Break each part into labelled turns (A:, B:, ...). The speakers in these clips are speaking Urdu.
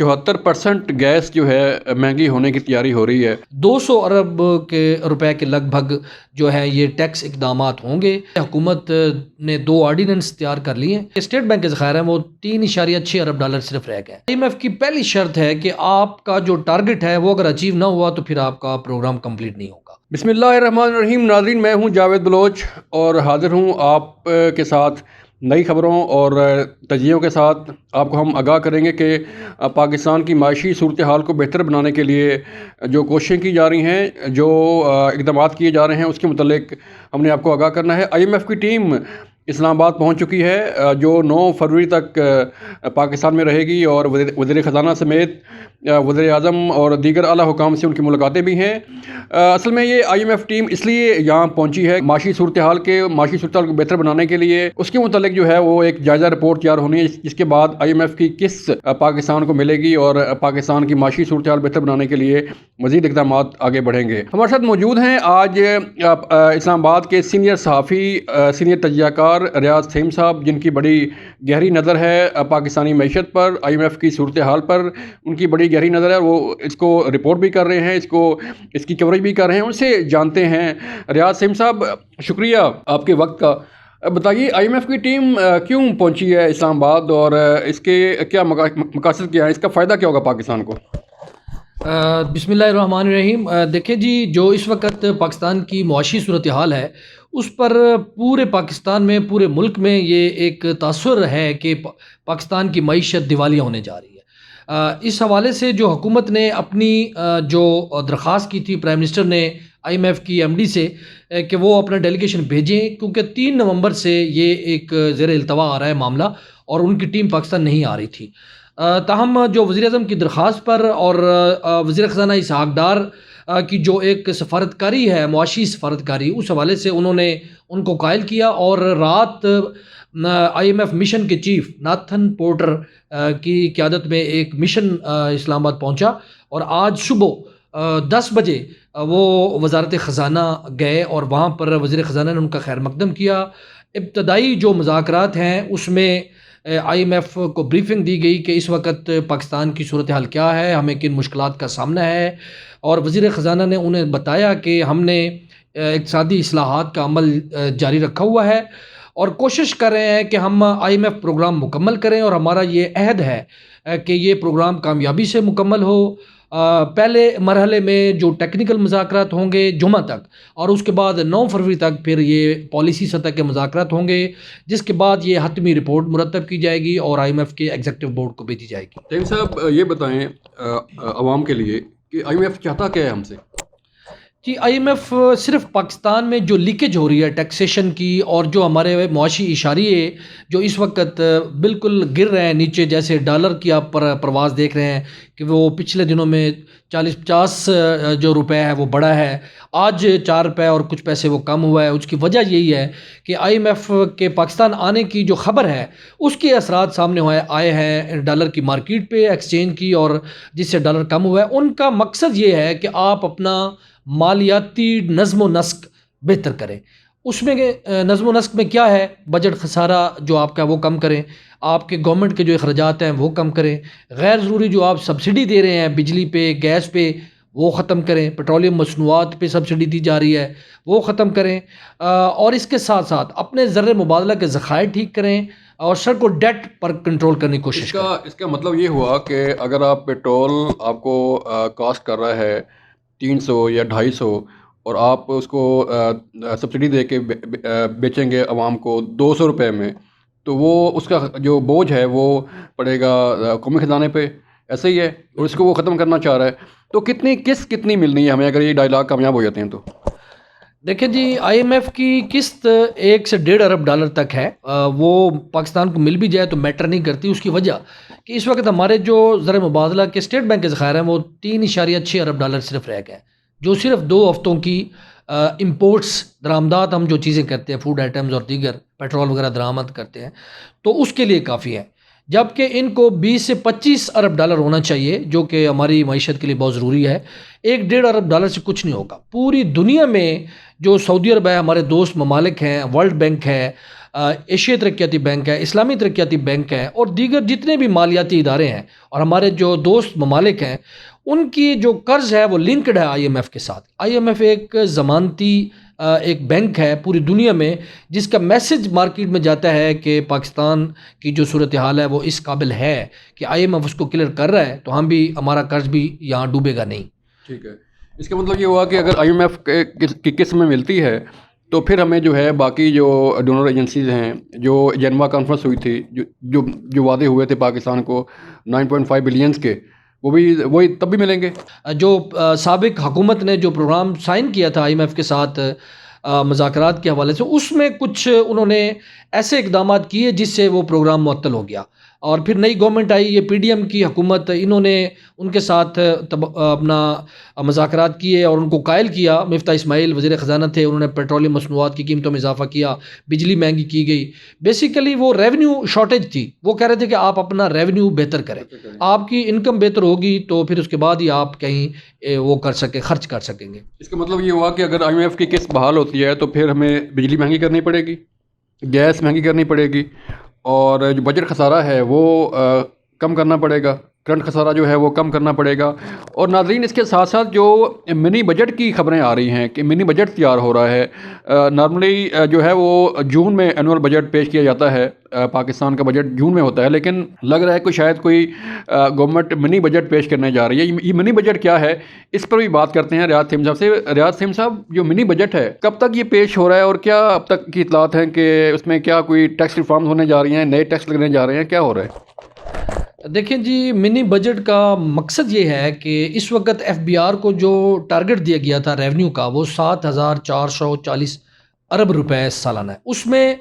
A: 74% گیس جو ہے مہنگی ہونے کی تیاری ہو رہی ہے.
B: 200 ارب کے روپے کے لگ بھگ جو ہے یہ ٹیکس اقدامات ہوں گے. حکومت نے 2 آرڈیننس تیار کر لی ہیں. اسٹیٹ بینک کے ذخائر ہیں وہ 3.6 ارب ڈالر صرف رہ گئے. IMF کی پہلی شرط ہے کہ آپ کا جو ٹارگٹ ہے وہ اگر اچیو نہ ہوا تو پھر آپ کا پروگرام کمپلیٹ نہیں ہوگا.
A: بسم اللہ الرحمن الرحیم. ناظرین، میں ہوں جاوید بلوچ اور حاضر ہوں آپ کے ساتھ نئی خبروں اور تجزیوں کے ساتھ. آپ کو ہم آگاہ کریں گے کہ پاکستان کی معاشی صورتحال کو بہتر بنانے کے لیے جو کوششیں کی جا رہی ہیں، جو اقدامات کیے جا رہے ہیں، اس کے متعلق ہم نے آپ کو آگاہ کرنا ہے. IMF کی ٹیم اسلام آباد پہنچ چکی ہے، جو 9 فروری تک پاکستان میں رہے گی، اور وزیر خزانہ سمیت وزیر اعظم اور دیگر اعلیٰ حکام سے ان کی ملاقاتیں بھی ہیں. اصل میں یہ IMF ٹیم اس لیے یہاں پہنچی ہے معاشی صورتحال کو بہتر بنانے کے لیے. اس کے متعلق جو ہے وہ ایک جائزہ رپورٹ تیار ہونی ہے، جس کے بعد IMF کی قسط پاکستان کو ملے گی اور پاکستان کی معاشی صورتحال بہتر بنانے کے لیے مزید اقدامات آگے بڑھیں گے. ہمارے ساتھ موجود ہیں آج اسلام آباد کے سینئر صحافی، سینئر تجزیہ کار ریاض تھیم صاحب، جن کی بڑی گہری نظر ہے پاکستانی معیشت پر، IMF کی صورتحال پر ان کی بڑی گہری نظر ہے. وہ اس کو رپورٹ بھی کر رہے ہیں، اس کی کوریج بھی کر رہے ہیں. ان سے جانتے ہیں. ریاض تھیم صاحب، شکریہ آپ کے وقت کا. بتائیے IMF کی ٹیم کیوں پہنچی ہے اسلام آباد، اور اس کے کیا مقاصد کیا ہیں، اس کا فائدہ کیا ہوگا پاکستان کو؟
B: بسم اللہ الرحمن الرحیم. دیکھیں جی، جو اس وقت پاکستان کی معاشی صورتحال ہے اس پر پورے پاکستان میں، پورے ملک میں یہ ایک تاثر ہے کہ پاکستان کی معیشت دیوالیہ ہونے جا رہی ہے. اس حوالے سے جو حکومت نے اپنی جو درخواست کی تھی پرائم منسٹر نے IMF کی MD سے کہ وہ اپنا ڈیلیگیشن بھیجیں، کیونکہ 3 نومبر سے یہ ایک زیر التوا آ رہا ہے معاملہ، اور ان کی ٹیم پاکستان نہیں آ رہی تھی. تاہم جو وزیر اعظم کی درخواست پر اور وزیر خزانہ اسحاق ڈار کی جو ایک سفارتکاری ہے، معاشی سفارتکاری، اس حوالے سے انہوں نے ان کو قائل کیا، اور رات IMF مشن کے چیف ناتھن پورٹر کی قیادت میں ایک مشن اسلام آباد پہنچا، اور آج صبح 10 بجے وہ وزارت خزانہ گئے، اور وہاں پر وزیر خزانہ نے ان کا خیر مقدم کیا. ابتدائی جو مذاکرات ہیں اس میں IMF کو بریفنگ دی گئی کہ اس وقت پاکستان کی صورتحال کیا ہے، ہمیں کن مشکلات کا سامنا ہے، اور وزیر خزانہ نے انہیں بتایا کہ ہم نے اقتصادی اصلاحات کا عمل جاری رکھا ہوا ہے، اور کوشش کر رہے ہیں کہ ہم IMF پروگرام مکمل کریں، اور ہمارا یہ عہد ہے کہ یہ پروگرام کامیابی سے مکمل ہو. پہلے مرحلے میں جو ٹیکنیکل مذاکرات ہوں گے جمعہ تک، اور اس کے بعد 9 فروری تک پھر یہ پالیسی سطح کے مذاکرات ہوں گے، جس کے بعد یہ حتمی رپورٹ مرتب کی جائے گی اور IMF کے ایگزیکٹو بورڈ کو بھیجی جائے گی.
A: تھیم صاحب، یہ بتائیں عوام کے لیے کہ IMF چاہتا کیا ہے ہم سے؟
B: جی، IMF صرف پاکستان میں جو لیکیج ہو رہی ہے ٹیکسیشن کی، اور جو ہمارے معاشی اشاریے جو اس وقت بالکل گر رہے ہیں نیچے، جیسے ڈالر کی آپ پرواز دیکھ رہے ہیں کہ وہ پچھلے دنوں میں 40-50 جو روپے ہے وہ بڑھا ہے، آج 4 روپے اور کچھ پیسے وہ کم ہوا ہے. اس کی وجہ یہی ہے کہ IMF کے پاکستان آنے کی جو خبر ہے اس کے اثرات سامنے آئے ہیں ڈالر کی مارکیٹ پہ، ایکسچینج کی، اور جس سے ڈالر کم ہوا ہے. ان کا مقصد یہ ہے کہ آپ اپنا مالیاتی نظم و نسق بہتر کریں. اس میں نظم و نسق میں کیا ہے؟ بجٹ خسارہ جو آپ کا وہ کم کریں، آپ کے گورنمنٹ کے جو اخراجات ہیں وہ کم کریں، غیر ضروری جو آپ سبسڈی دے رہے ہیں بجلی پہ، گیس پہ، وہ ختم کریں، پیٹرولیم مصنوعات پہ سبسڈی دی جا رہی ہے وہ ختم کریں، اور اس کے ساتھ ساتھ اپنے زر مبادلہ کے ذخائر ٹھیک کریں، اور سر کو ڈیٹ پر کنٹرول کرنے کی کوشش کریں.
A: اس کا مطلب یہ ہوا کہ اگر آپ پیٹرول آپ کو کاسٹ کر رہا ہے 300 یا 250، اور آپ اس کو سبسڈی دے کے بیچیں گے عوام کو 200 روپے میں، تو وہ اس کا جو بوجھ ہے وہ پڑے گا قومی خزانے پہ. ایسے ہی ہے، اور اس کو وہ ختم کرنا چاہ رہا ہے. تو کتنی ملنی ہے ہمیں اگر یہ ڈائلاگ کامیاب ہو جاتے ہیں تو؟
B: دیکھیں جی، IMF کی قسط 1 سے 1.5 ارب ڈالر تک ہے. وہ پاکستان کو مل بھی جائے تو میٹر نہیں کرتی. اس کی وجہ کہ اس وقت ہمارے جو زر مبادلہ کے اسٹیٹ بینک کے ذخائر ہیں وہ 3.6 ارب ڈالر صرف رہ گئے، جو صرف 2 ہفتوں کی امپورٹس، درآمدات، ہم جو چیزیں کرتے ہیں فوڈ آئٹمز اور دیگر پیٹرول وغیرہ درآمد کرتے ہیں، تو اس کے لیے کافی ہے. جبکہ ان کو 20 سے 25 ارب ڈالر ہونا چاہیے، جو کہ ہماری معیشت کے لیے بہت ضروری ہے. 1.5 ارب ڈالر سے کچھ نہیں ہوگا. پوری دنیا میں جو سعودی عرب ہے، ہمارے دوست ممالک ہیں، ورلڈ بینک ہے، ایشیا ترقیاتی بینک ہے، اسلامی ترقیاتی بینک ہے اور دیگر جتنے بھی مالیاتی ادارے ہیں اور ہمارے جو دوست ممالک ہیں، ان کی جو قرض ہے وہ لنکڈ ہے آئی ایم ایف کے ساتھ۔ آئی ایم ایف ایک ضمانتی ایک بینک ہے پوری دنیا میں، جس کا میسج مارکیٹ میں جاتا ہے کہ پاکستان کی جو صورتحال ہے وہ اس قابل ہے کہ آئی ایم ایف اس کو کلیئر کر رہا ہے، تو ہم بھی ہمارا قرض بھی یہاں ڈوبے گا نہیں۔
A: ٹھیک ہے، اس کا مطلب یہ ہوا کہ اگر آئی ایم ایف کی قسط میں ملتی ہے تو پھر ہمیں جو ہے باقی جو ڈونر ایجنسیز ہیں، جو جنوا کانفرنس ہوئی تھی، جو وعدے ہوئے تھے پاکستان کو 9.5 بلینز کے، وہی تب بھی ملیں گے؟
B: جو سابق حکومت نے جو پروگرام سائن کیا تھا آئی ایم ایف کے ساتھ مذاکرات کے حوالے سے، اس میں کچھ انہوں نے ایسے اقدامات کیے جس سے وہ پروگرام معطل ہو گیا، اور پھر نئی گورنمنٹ آئی، یہ پی ڈی ایم کی حکومت، انہوں نے ان کے ساتھ اپنا مذاکرات کیے اور ان کو قائل کیا۔ مفتاح اسماعیل وزیر خزانہ تھے، انہوں نے پیٹرولیم مصنوعات کی قیمتوں میں اضافہ کیا، بجلی مہنگی کی گئی۔ بیسیکلی وہ ریونیو شارٹیج تھی، وہ کہہ رہے تھے کہ آپ اپنا ریونیو بہتر کریں، آپ کی انکم بہتر ہوگی تو پھر اس کے بعد ہی آپ کہیں وہ کر سکیں، خرچ کر سکیں گے۔
A: اس کا مطلب یہ ہوا کہ اگر آئی ایم ایف کی قسط بحال ہوتی ہے تو پھر ہمیں بجلی مہنگی کرنی پڑے گی، گیس مہنگی کرنی پڑے گی، اور جو بجٹ خسارہ ہے وہ کم کرنا پڑے گا، کرنٹ خسارہ جو ہے وہ کم کرنا پڑے گا۔ اور ناظرین، اس کے ساتھ ساتھ جو منی بجٹ کی خبریں آ رہی ہیں کہ منی بجٹ تیار ہو رہا ہے، نارملی جو ہے وہ جون میں اینول بجٹ پیش کیا جاتا ہے، پاکستان کا بجٹ جون میں ہوتا ہے، لیکن لگ رہا ہے کہ شاید کوئی گورنمنٹ منی بجٹ پیش کرنے جا رہی ہے۔ یہ منی بجٹ کیا ہے، اس پر بھی بات کرتے ہیں ریاض تھیم صاحب سے۔ ریاض تھیم صاحب، جو منی بجٹ ہے کب تک یہ پیش ہو رہا ہے، اور کیا اب تک کی اطلاعات ہیں کہ اس میں کیا کوئی ٹیکس ریفارمز ہونے جا رہی ہیں، نئے ٹیکس لگنے جا رہے ہیں، کیا ہو رہا ہے؟
B: دیکھیں جی، منی بجٹ کا مقصد یہ ہے کہ اس وقت ایف بی آر کو جو ٹارگٹ دیا گیا تھا ریونیو کا، وہ 7,440 ارب روپے سالانہ ہے، اس میں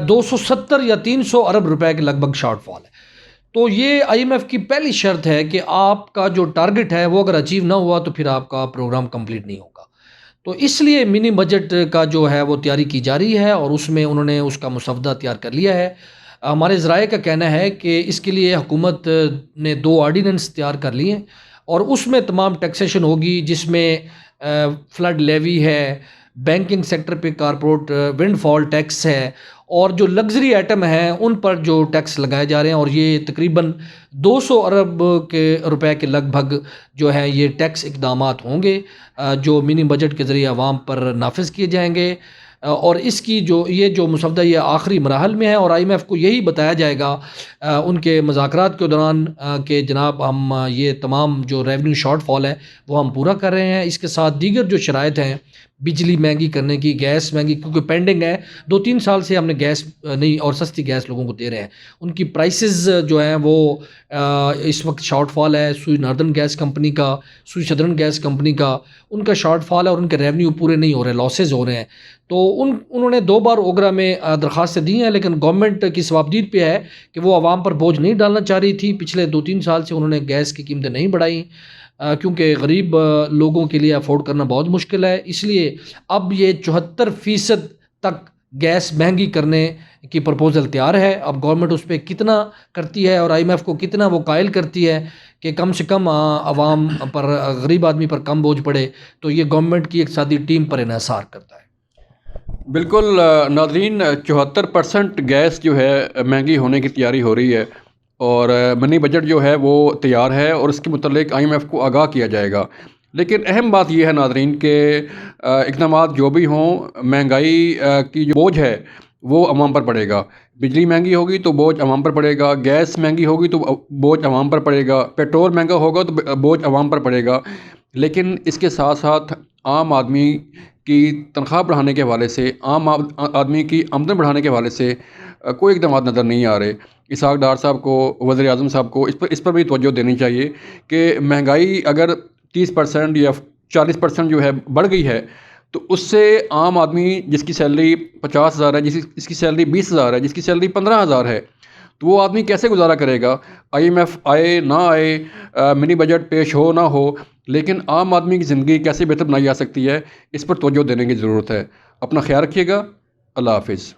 B: 270 یا 300 ارب روپے کے لگ بھگ شارٹ فال ہے۔ تو یہ آئی ایم ایف کی پہلی شرط ہے کہ آپ کا جو ٹارگٹ ہے وہ اگر اچیو نہ ہوا تو پھر آپ کا پروگرام کمپلیٹ نہیں ہوگا۔ تو اس لیے منی بجٹ کا جو ہے وہ تیاری کی جا رہی ہے، اور اس میں انہوں نے اس کا مسودہ تیار کر لیا ہے۔ ہمارے ذرائع کا کہنا ہے کہ اس کے لیے حکومت نے 2 آرڈیننس تیار کر لیے ہیں، اور اس میں تمام ٹیکسیشن ہوگی، جس میں فلڈ لیوی ہے، بینکنگ سیکٹر پہ کارپوریٹ ونڈ فال ٹیکس ہے، اور جو لگژری آئٹم ہیں ان پر جو ٹیکس لگائے جا رہے ہیں، اور یہ تقریباً 200 ارب کے روپے کے لگ بھگ جو ہے یہ ٹیکس اقدامات ہوں گے جو منی بجٹ کے ذریعے عوام پر نافذ کیے جائیں گے۔ اور اس کی یہ جو مسودہ یہ آخری مراحل میں ہے، اور آئی ایم ایف کو یہی بتایا جائے گا ان کے مذاکرات کے دوران کہ جناب ہم یہ تمام جو ریونیو شارٹ فال ہے وہ ہم پورا کر رہے ہیں۔ اس کے ساتھ دیگر جو شرائط ہیں، بجلی مہنگی کرنے کی، گیس مہنگی کیونکہ پینڈنگ ہے، 2-3 سال سے ہم نے گیس نہیں، اور سستی گیس لوگوں کو دے رہے ہیں، ان کی پرائسز جو ہیں وہ اس وقت شارٹ فال ہے۔ سوئی ناردرن گیس کمپنی کا، سوئی سدرن گیس کمپنی کا، ان کا شارٹ فال ہے اور ان کے ریونیو پورے نہیں ہو رہے، لاسز ہو رہے ہیں۔ تو انہوں نے 2 بار اوگرا میں درخواستیں دی ہیں، لیکن گورنمنٹ کی ثوابدید پہ ہے کہ وہ عوام پر بوجھ نہیں ڈالنا چاہ رہی تھی۔ پچھلے 2-3 سال سے انہوں نے گیس کی قیمتیں نہیں بڑھائیں، کیونکہ غریب لوگوں کے لیے افورڈ کرنا بہت مشکل ہے۔ اس لیے اب یہ 74% تک گیس مہنگی کرنے کی پرپوزل تیار ہے۔ اب گورنمنٹ اس پہ کتنا کرتی ہے، اور آئی ایم ایف کو کتنا وہ قائل کرتی ہے کہ کم سے کم عوام پر، غریب آدمی پر کم بوجھ پڑے، تو یہ گورنمنٹ کی اقتصادی ٹیم پر انحصار کرتا ہے۔
A: بالکل ناظرین، 74% گیس جو ہے مہنگی ہونے کی تیاری ہو رہی ہے، اور منی بجٹ جو ہے وہ تیار ہے، اور اس کے متعلق آئی ایم ایف کو آگاہ کیا جائے گا۔ لیکن اہم بات یہ ہے ناظرین کہ اقدامات جو بھی ہوں، مہنگائی کی جو بوجھ ہے وہ عوام پر پڑے گا۔ بجلی مہنگی ہوگی تو بوجھ عوام پر پڑے گا، گیس مہنگی ہوگی تو بوجھ عوام پر پڑے گا، پیٹرول مہنگا ہوگا تو بوجھ عوام پر پڑے گا۔ لیکن اس کے ساتھ ساتھ عام آدمی کی تنخواہ بڑھانے کے حوالے سے، عام آدمی کی آمدن بڑھانے کے حوالے سے کوئی اقدامات نظر نہیں آ رہے۔ اسحاق ڈار صاحب کو، وزیر اعظم صاحب کو اس پر بھی توجہ دینی چاہیے کہ مہنگائی اگر 30% یا 40% جو ہے بڑھ گئی ہے، تو اس سے عام آدمی جس کی سیلری 50,000 ہے، جس کی سیلری 20,000 ہے، جس کی سیلری 15,000 ہے، تو وہ آدمی کیسے گزارا کرے گا؟ آئی ایم ایف آئے نہ آئے، منی بجٹ پیش ہو نہ ہو، لیکن عام آدمی کی زندگی کیسے بہتر بنائی جا سکتی ہے، اس پر توجہ دینے کی ضرورت ہے۔ اپنا خیال رکھیے گا۔ اللہ حافظ۔